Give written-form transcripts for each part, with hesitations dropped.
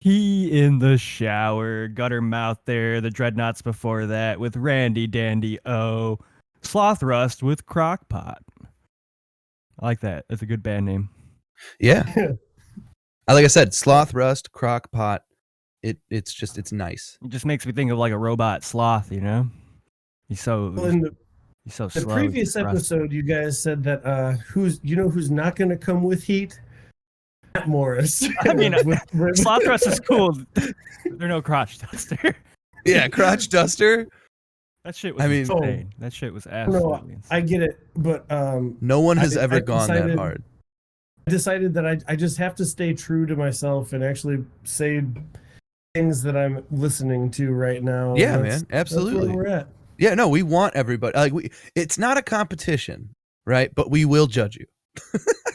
He in the shower, gutter mouth there, the dreadnoughts before that with Randy Dandy O, Sloth Rust with Crockpot. I like that. That's a good band name. Yeah. Like I said, Sloth Rust, Crockpot. It's nice. It just makes me think of like a robot sloth, you know? He's so he's so The slow. previous episode, you guys said that who's not going to come with heat? Matt Morris. I mean, Sloth Rust is cool. They're no crotch duster. Yeah, crotch duster. That shit was insane. That shit was absolutely insane. I get it, but no one has ever gone that hard. I decided that I just have to stay true to myself and actually say things that I'm listening to right now. Yeah, man, absolutely. That's where we're at. Yeah, no, we want everybody. Like, it's not a competition, right? But we will judge you.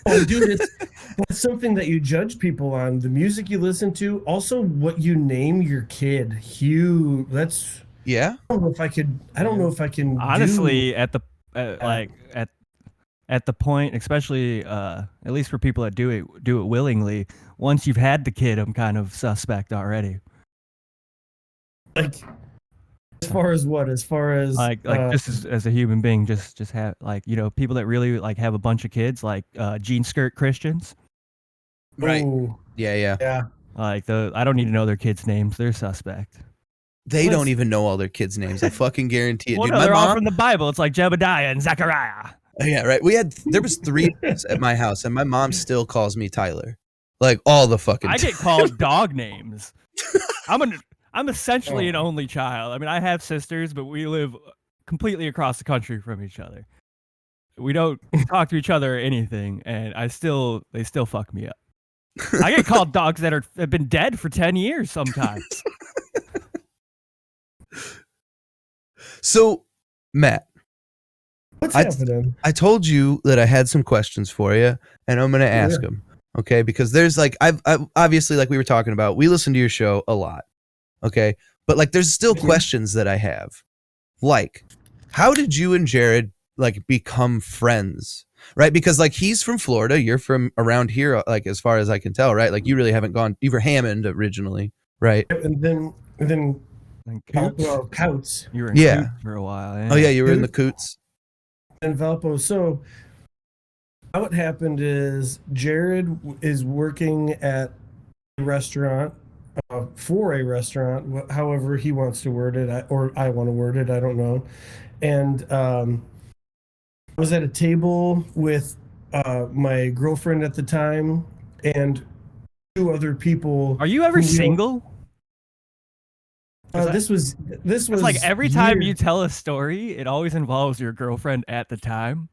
Oh, dude, that's something that you judge people on. The music you listen to, also what you name your kid. Hugh, that's... Yeah. I don't know if I can. Honestly, at the at the point, especially at least for people that do it willingly, once you've had the kid, I'm kind of suspect already. Like, as far as what? As far as like just as a human being, just have, like, you know, people that really like have a bunch of kids, like jean skirt Christians. Right. Ooh. Yeah. Like I don't need to know their kids' names. They're suspect. They don't even know all their kids' names. I fucking guarantee it. Well, dude, no, they're all from the Bible. It's like Jebediah and Zechariah. Yeah, right. There was 3 at my house, and my mom still calls me Tyler. Like all the fucking. I get called dog names. I'm essentially an only child. I mean, I have sisters, but we live completely across the country from each other. We don't talk to each other or anything, and they still fuck me up. I get called dogs that have been dead for 10 years sometimes. So, Matt, what's happening? I told you that I had some questions for you, and I'm going to ask them, okay? Because there's like, I've obviously, like we were talking about, we listen to your show a lot, okay? But like, there's still questions that I have. Like, how did you and Jared like become friends? Right? Because like he's from Florida, you're from around here, like as far as I can tell, right? Like you really haven't gone, you were Hammond originally, right? And then Couts. You were in Coots for a while. Yeah. Oh yeah, you were in the Coots. And Valpo. So how it happened is Jared is working at a restaurant, for a restaurant, however he wants to word it, or I want to word it, I don't know. And I was at a table with my girlfriend at the time and 2 other people. Are you ever single? This was like every time you tell a story, it always involves your girlfriend at the time.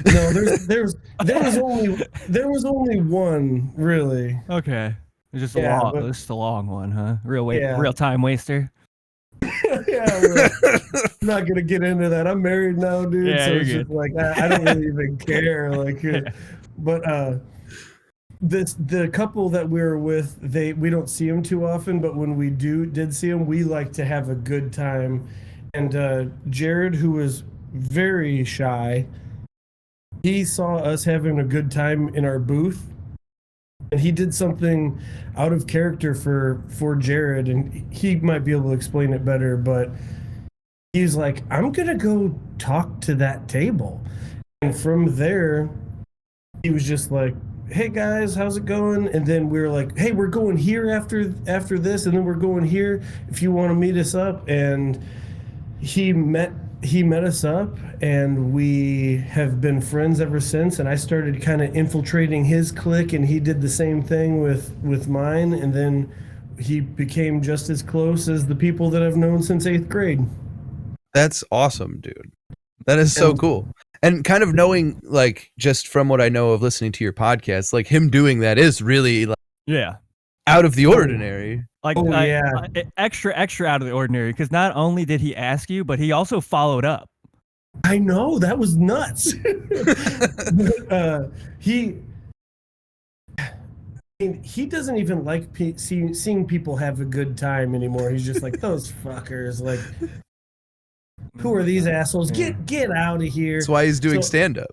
No, there was only one, really. Okay, it's just a long one, huh? Real time waster. Yeah, I'm not gonna get into that. I'm married now, dude. Yeah, so you're it's good. just like I don't really even care. Like, but the couple that we were with, we don't see them too often, but when we did see them, we like to have a good time. And Jared, who was very shy, he saw us having a good time in our booth, and he did something out of character for Jared, and he might be able to explain it better, but he's like, I'm gonna go talk to that table. And from there, he was just like, hey guys, how's it going? And then we were like, hey, we're going here after this, and then we're going here if you want to meet us up. And he met us up, and we have been friends ever since. And I started kind of infiltrating his clique, and he did the same thing with mine. And then he became just as close as the people that I've known since 8th grade. That's awesome, dude. That is so cool. And kind of knowing, like, just from what I know of listening to your podcast, like him doing that is really like, out of the ordinary. Like, extra out of the ordinary, because not only did he ask you, but he also followed up. I know, that was nuts. He doesn't even like seeing people have a good time anymore. He's just like, those fuckers, like, who are these assholes? Get out of here. That's why he's doing stand-up.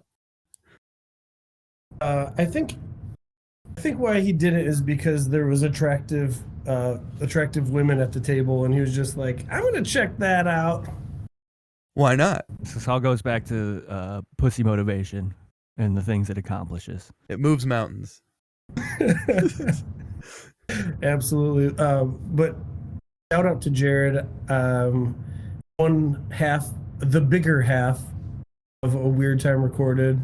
I think why he did it is because there was attractive attractive women at the table, and he was just like, I'm gonna check that out. Why not? This all goes back to pussy motivation and the things it accomplishes. It moves mountains. Absolutely. But shout out to Jared. One half, the bigger half of A Weird Time Recorded.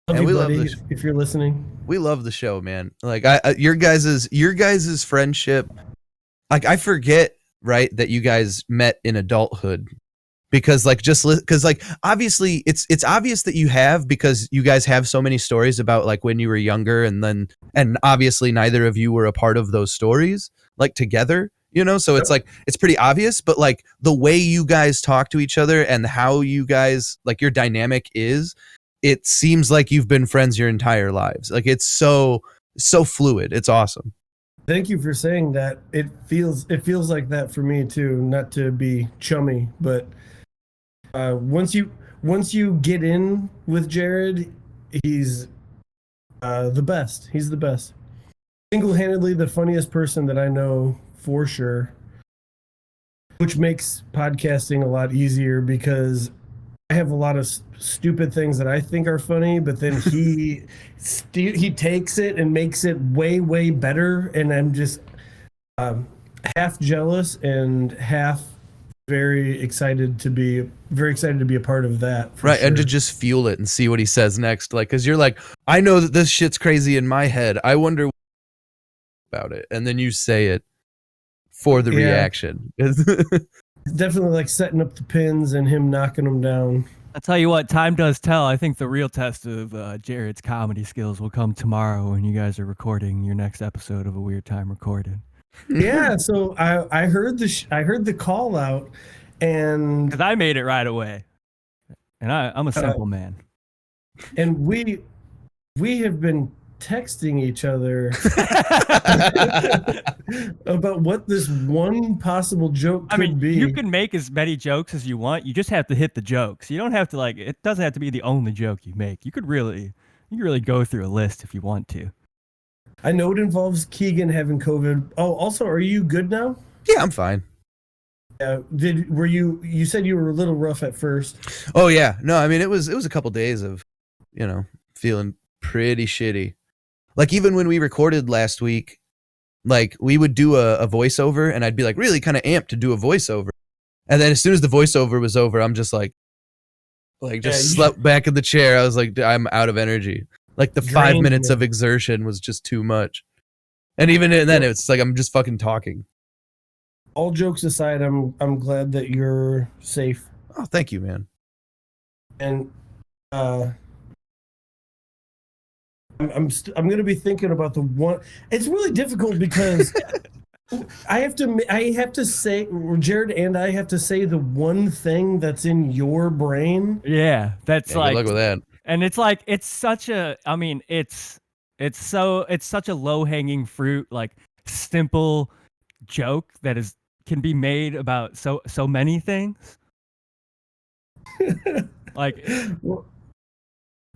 Love you, buddy, if you're listening. We love the show, man. Like your guys's friendship. Like I forget, right, that you guys met in adulthood. Because obviously it's obvious that you have, because you guys have so many stories about like when you were younger, and obviously neither of you were a part of those stories like together, so it's like it's pretty obvious, but like the way you guys talk to each other and how you guys like your dynamic is, it seems like you've been friends your entire lives. Like it's so fluid. It's awesome. Thank you for saying that. It feels like that for me too, not to be chummy, but once you get in with Jared, he's the best. He's the best. Single-handedly the funniest person that I know for sure, which makes podcasting a lot easier because I have a lot of stupid things that I think are funny, but then he takes it and makes it way, way better, and I'm just half jealous and half very excited to be a part of that. Right, sure. And to just fuel it and see what he says next. Like, because you're like, I know that this shit's crazy in my head. I wonder about it, and then you say it for the reaction. Definitely like setting up the pins and him knocking them down. I'll tell you what, time does tell. I think the real test of Jared's comedy skills will come tomorrow when you guys are recording your next episode of A Weird Time Recorded. Yeah, so I heard the call out, and because I made it right away, and I'm a simple man. And we have been texting each other about what this one possible joke could be. You can make as many jokes as you want. You just have to hit the jokes. You don't have to it doesn't have to be the only joke you make. You could really go through a list if you want to. I know it involves Keegan having COVID. Oh, also, are you good now? Yeah, I'm fine. You said you were a little rough at first. Oh yeah. No, I mean it was a couple days of, feeling pretty shitty. Like even when we recorded last week, like we would do a voiceover and I'd be like really kind of amped to do a voiceover. And then as soon as the voiceover was over, I'm just slept back in the chair. I was like, I'm out of energy. Like the 5 minutes of exertion was just too much. And even then it's like I'm just fucking talking. All jokes aside, I'm glad that you're safe. Oh, thank you, man. And I'm going to be thinking about the one. It's really difficult because I have to say, Jared and I have to say the one thing that's in your brain. Yeah, that's good luck with that. And it's like it's such a it's such a low-hanging fruit, like simple joke that can be made about so many things. Like well,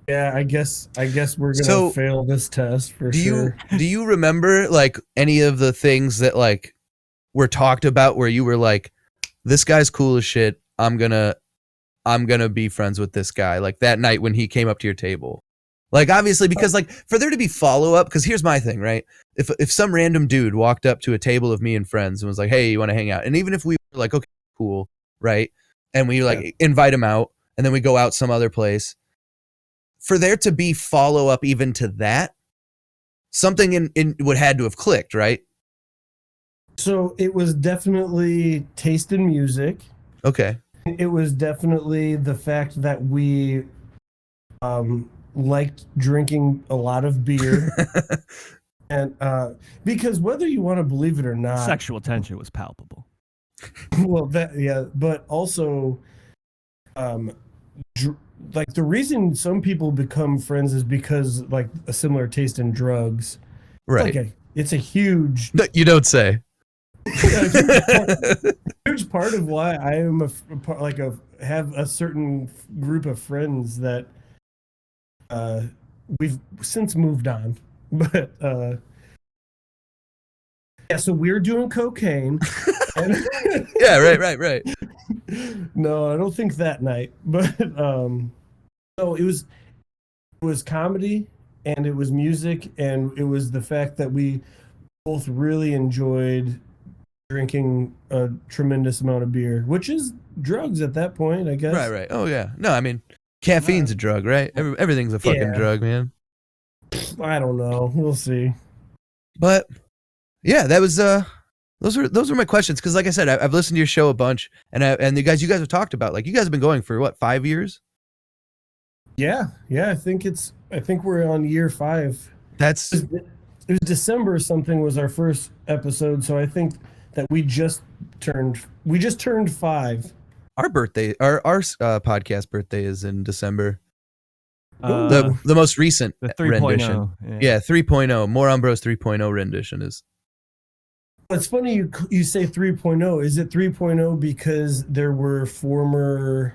yeah, I guess we're gonna fail this test for sure. Do you remember like any of the things that like were talked about where you were like, this guy's cool as shit, I'm gonna be friends with this guy, like that night when he came up to your table? Like obviously because like for there to be follow-up, because here's my thing, right? If some random dude walked up to a table of me and friends and was like, hey, you want to hang out? And even if we were like, okay, cool, right? And we like invite him out and then we go out some other place, for there to be follow-up even to that, something in would had to have clicked, right? So it was definitely taste in music. Okay. It was definitely the fact that we liked drinking a lot of beer. And because whether you want to believe it or not, sexual tension was palpable. Well, but also like the reason some people become friends is because like a similar taste in drugs. Right. It's a huge. You don't say. Huge part of why I am have a certain group of friends that we've since moved on, but Yeah, so we're doing cocaine. Yeah, right. No, I don't think that night, but no, it was comedy and it was music and it was the fact that we both really enjoyed drinking a tremendous amount of beer, which is drugs at that point, I guess. Right. Oh yeah. No, I mean, caffeine's a drug, right? Everything's a fucking drug, man. I don't know. We'll see. But yeah, that was those were my questions because, like I said, I've listened to your show a bunch, and you guys have talked about, like, you guys have been going for what, 5 years? Yeah. I think we're on year 5. It was December something was our first episode, so I think that we just turned 5. Our birthday, our podcast birthday is in December. The The most recent 3.0. rendition. Yeah, 3.0. Moron Bros 3.0 rendition is. It's funny you say 3.0. Is it 3.0 because there were former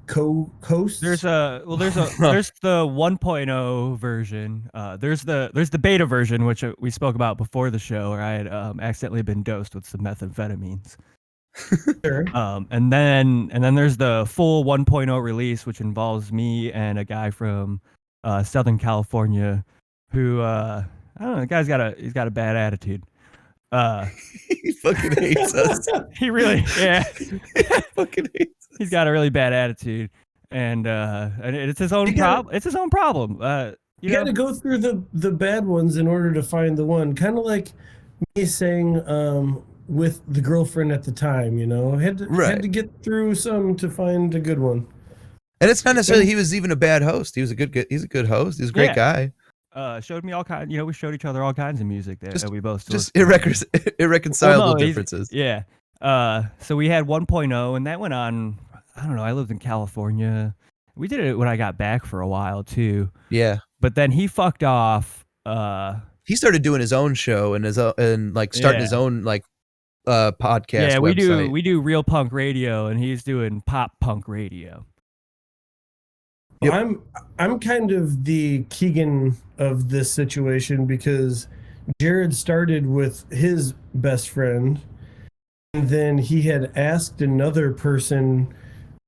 co-hosts? There's the 1.0 version. There's the beta version, which we spoke about before the show, where I had accidentally been dosed with some methamphetamines. Sure. And then there's the full 1.0 release, which involves me and a guy from Southern California who I don't know, the guy's got a bad attitude. He fucking hates us. He really, yeah. He fucking hates us. He's got a really bad attitude, and it's his own problem. It's his own problem. You got to go through the bad ones in order to find the one. Kind of like me saying with the girlfriend at the time, had to get through some to find a good one. And it's not necessarily he was even a bad host. He's a good host. He's a great guy. Showed me all kinds. We showed each other all kinds of music that we both just irreconcilable differences. Yeah. So we had 1.0, and that went on. I don't know. I lived in California. We did it when I got back for a while too. Yeah. But then he fucked off. He started doing his own show and starting his own podcast. Yeah, website. we do real punk radio, and he's doing pop punk radio. Yep. I'm kind of the Keegan of this situation because Jared started with his best friend, and then he had asked another person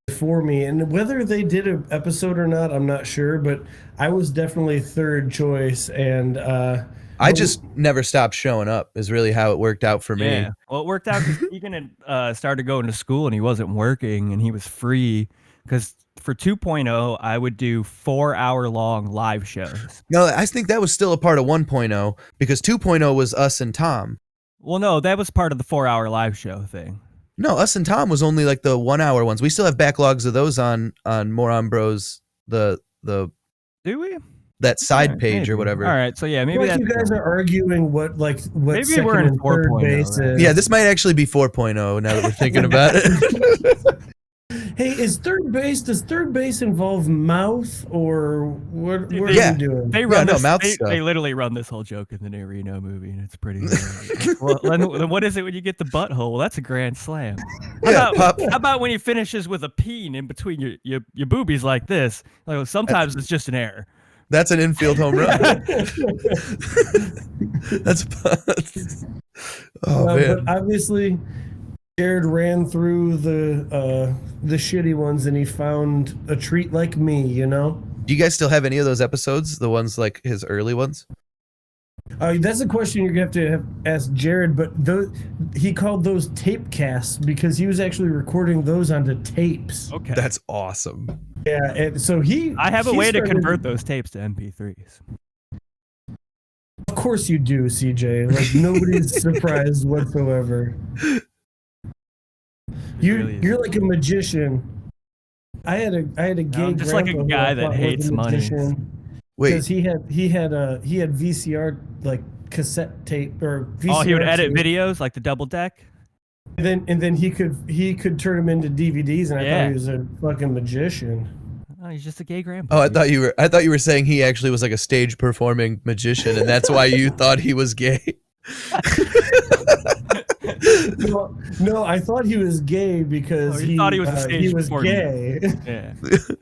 before me, and whether they did an episode or not, I'm not sure, but I was definitely third choice, and I just never stopped showing up is really how it worked out for me. Yeah. Well, it worked out because Keegan had started going to school, and he wasn't working, and he was free because for 2.0, I would do 4-hour-long live shows. No, I think that was still a part of 1.0 because 2.0 was us and Tom. Well, no, that was part of the 4-hour live show thing. No, us and Tom was only like the 1-hour ones. We still have backlogs of those on Moron Bros. The Do we? That side page maybe. Or whatever. All right, so yeah, maybe you guys are arguing what maybe second we're in and third 4.0, base right? is. Yeah, this might actually be 4.0 now that we're thinking about it. Hey, does third base involve mouth or what are you doing? They run mouth stuff. They literally run this whole joke in the new Reno movie, and it's pretty well, then what is it when you get the butthole? Well, that's a grand slam. How about when he finishes with a peen in between your boobies like this? Like, sometimes it's just an error. That's an infield home run. That's man. But obviously Jared ran through the shitty ones and he found a treat like me, Do you guys still have any of those episodes? The ones like his early ones? That's a question you're going to have to ask Jared, but he called those tape casts because he was actually recording those onto tapes. Okay. That's awesome. Yeah, and so I have a way to convert those tapes to MP3s. Of course you do, CJ. Like, nobody's surprised whatsoever. You're like a magician. I had a gay I'm just like a guy that hates money. Wait, because he had VCR like cassette tape or VCR. Oh, he would edit tape. videos like the double deck. And then he could turn them into DVDs, and I thought he was a fucking magician. Oh, he's just a gay grandpa. Oh, I thought you were saying he actually was like a stage performing magician, and that's why you thought he was gay. No, I thought he was gay because he thought he was a stage performer. Gay. Yeah.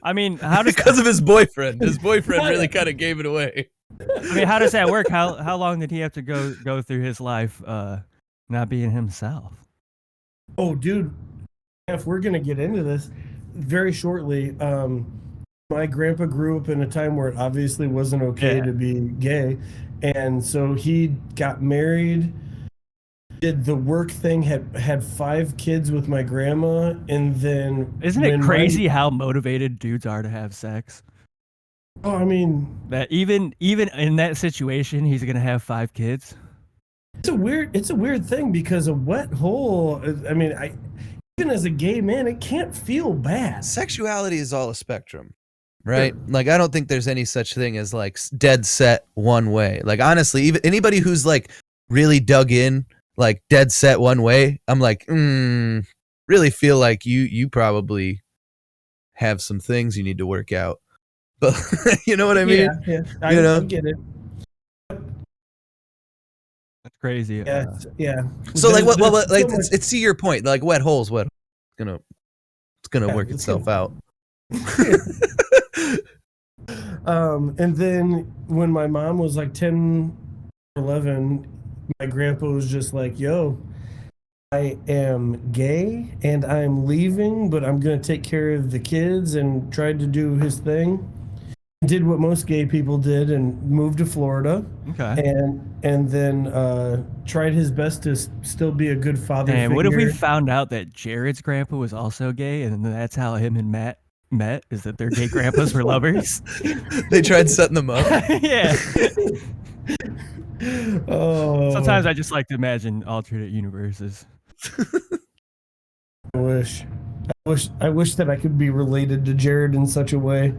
I mean, how does because of his boyfriend? His boyfriend really kind of gave it away. I mean, how does that work? How long did he have to go through his life not being himself? Oh, dude, if we're gonna get into this very shortly, my grandpa grew up in a time where it obviously wasn't okay Yeah. to be gay, and so he got married, did the work thing, had 5 kids with my grandma, and then Isn't it crazy how motivated dudes are to have sex? Oh, I mean, That even in that situation, he's gonna have 5 kids. it's a weird thing because a wet hole. I mean, even as a gay man, it can't feel bad. Sexuality is all a spectrum, right? Sure. Like, I don't think there's any such thing as like dead set one way. Like, honestly, even anybody who's like really dug in, like dead set one way, I'm like, really feel like you probably have some things you need to work out. But you know what I mean? Yeah, I get it. That's crazy. Yeah, yeah. So like, what? Like, it's to your point. Like, wet holes, it's gonna work itself out. And then when my mom was like 10, 11, my grandpa was just like, "Yo, I am gay and I'm leaving, but I'm gonna take care of the kids," and tried to do his thing. Did what most gay people did and moved to Florida. Okay. And then tried his best to still be a good father figure. What if we found out that Jared's grandpa was also gay, and that's how him and Matt met? Is that their gay grandpas were lovers? They tried setting them up. Yeah. Oh. Sometimes I just like to imagine alternate universes. I wish that I could be related to Jared in such a way.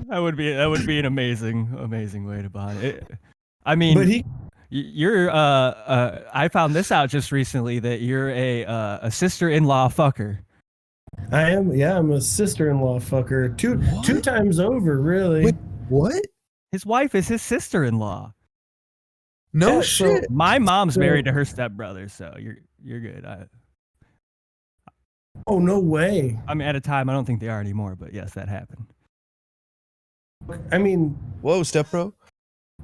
That would be an amazing way to bond it. I mean, but you're I found this out just recently that you're a sister-in-law fucker. I am. Yeah, I'm a sister-in-law fucker. Two times over, really. Wait, what? His wife is his sister-in-law. No shit. So my mom's married to her stepbrother, so you're good. Oh, no way. I mean, at a time, I don't think they are anymore, but yes, that happened. I mean, whoa, stepbro.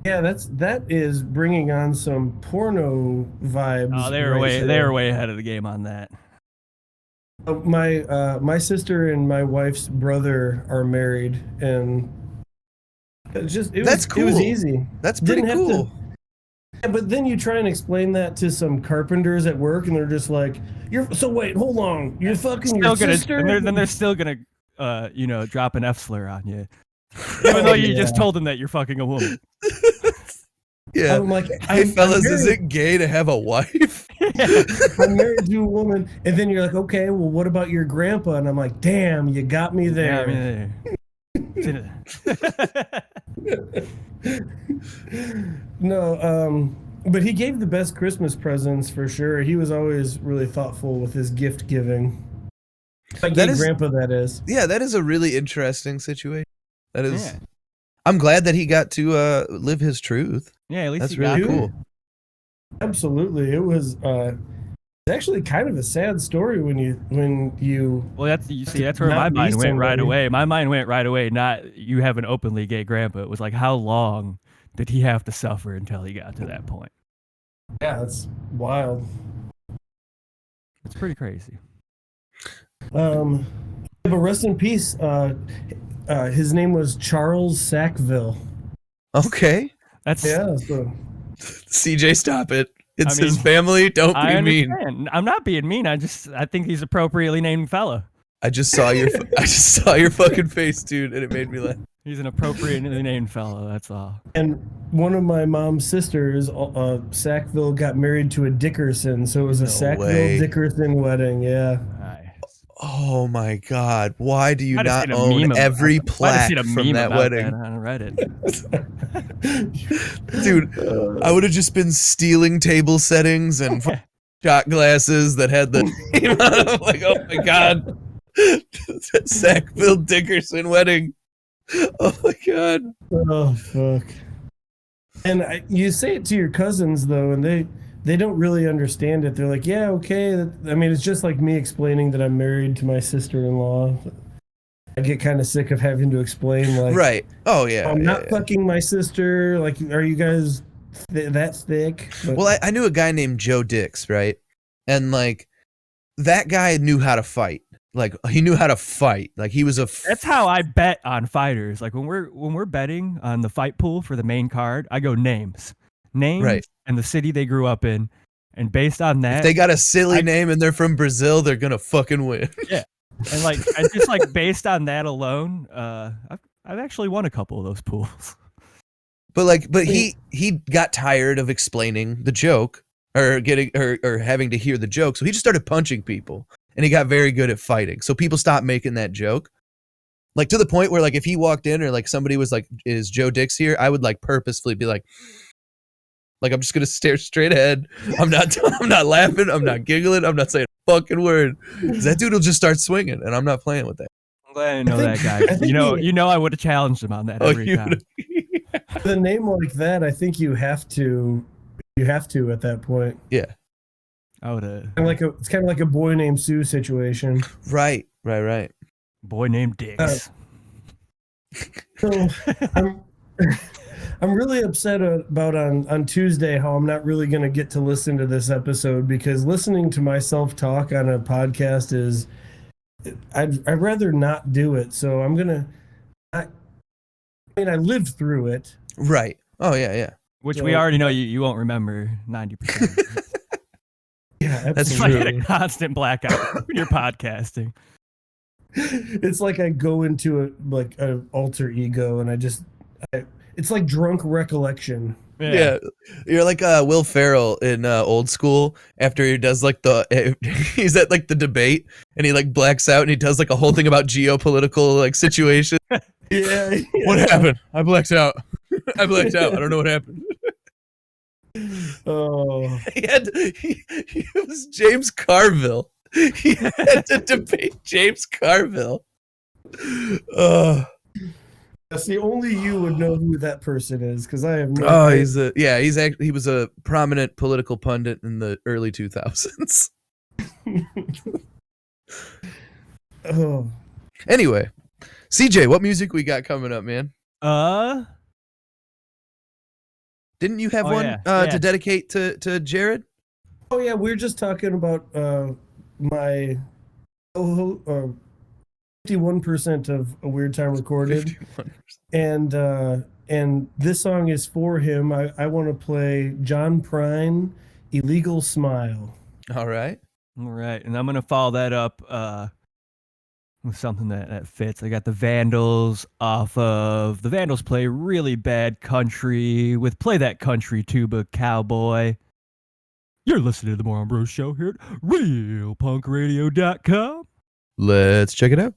Yeah, that is bringing on some porno vibes. Oh, they were way ahead of the game on that. My sister and my wife's brother are married, and that's cool. It was easy. That's pretty cool. Yeah, but then you try and explain that to some carpenters at work, and they're just like, wait, hold on, you're fucking your sister?" And they're still gonna, drop an F slur on you, even though you just told them that you're fucking a woman. Yeah. I'm like, hey, fellas, is it gay to have a wife? I'm married to a woman, and then you're like, okay, well, what about your grandpa? And I'm like, damn, you got me there. No, but he gave the best Christmas presents for sure. He was always really thoughtful with his gift giving. Grandpa, that is. Yeah, that is a really interesting situation. That is. Yeah. I'm glad that he got to live his truth. Yeah, at least that's really cool. Absolutely, it was actually kind of a sad story when you. Well, that's where my mind went right away. My mind went right away. Not you have an openly gay grandpa. It was like, how long did he have to suffer until he got to that point? Yeah, that's wild. It's pretty crazy. But rest in peace. His name was Charles Sackville. Okay. That's So. CJ, stop it. It's his family. Don't be mean. I'm not being mean. I think he's appropriately named fella. I just saw your fucking face, dude, and it made me laugh. He's an appropriately named fellow. That's all. And one of my mom's sisters, Sackville, got married to a Dickerson, so it was a Sackville-Dickerson wedding. Yeah. Nice. Oh my God! Why do you not own every plaque from that wedding? That on Reddit. Dude, I would have just been stealing table settings and shot glasses that had the name on them. Like, oh my God, Sackville Dickerson wedding. Oh my God. Oh fuck. And you say it to your cousins though, and they don't really understand it. They're like, yeah, okay. I mean, it's just like me explaining that I'm married to my sister-in-law. I get kind of sick of having to explain, like, Right. Oh yeah. I'm yeah, not yeah. fucking my sister. Like, are you guys that thick? But, Well, I knew a guy named Joe Dix, right? And like that guy knew how to fight. Like he knew how to fight. Like he was a. That's how I bet on fighters. Like when we're betting on the fight pool for the main card, I go names Right. and the city they grew up in, and based on that, If they got a silly name and they're from Brazil, they're gonna fucking win. yeah, and like I just like based on that alone, I've actually won a couple of those pools. But he got tired of explaining the joke or getting or having to hear the joke, so he just started punching people, and he got very good at fighting. So people stopped making that joke, like to the point where like if he walked in or like somebody was like, "Is Joe Dix here?" I would like purposefully be like I'm just gonna stare straight ahead. I'm not laughing. I'm not giggling. I'm not saying a fucking word. 'Cause that dude will just start swinging, and I'm not playing with that. I'm glad I know that guy. You know, I would have challenged him on that every time. the name like that, I think you have to at that point. Yeah. I would have. It's kind of like a boy named Sue situation. Right. Boy named Dix. So I'm really upset about on Tuesday how I'm not really going to get to listen to this episode, because listening to myself talk on a podcast is I'd rather not do it. So I'm gonna. I lived through it. Right. Oh yeah. Which So- we already know you won't remember 90%. Yeah, That's It's like absolutely. a constant blackout when you're podcasting. It's like I go into an alter ego, and it's like drunk recollection. Yeah. You're like Will Ferrell in Old School after he does like he's at like the debate and he like blacks out and he does like a whole thing about geopolitical like situation. Yeah. What happened? I blacked out. I don't know what happened. Oh. He was James Carville. He had to debate James Carville. See, only you would know who that person is, because I have no. Oh, idea. he was a prominent political pundit in the early 2000s. Oh. Anyway, CJ, what music we got coming up, man? Didn't you have one yeah. to dedicate to Jared? Oh yeah, we were just talking about my 51% of A Weird Time Recorded, 51%. and this song is for him. I want to play John Prine, "Illegal Smile." All right. And I'm gonna follow that up with something that fits. I got the Vandals off of the Vandals play Really Bad Country with Play That Country Tuba Cowboy. You're listening to the Moron Bros Show here at RealPunkRadio.com. Let's check it out.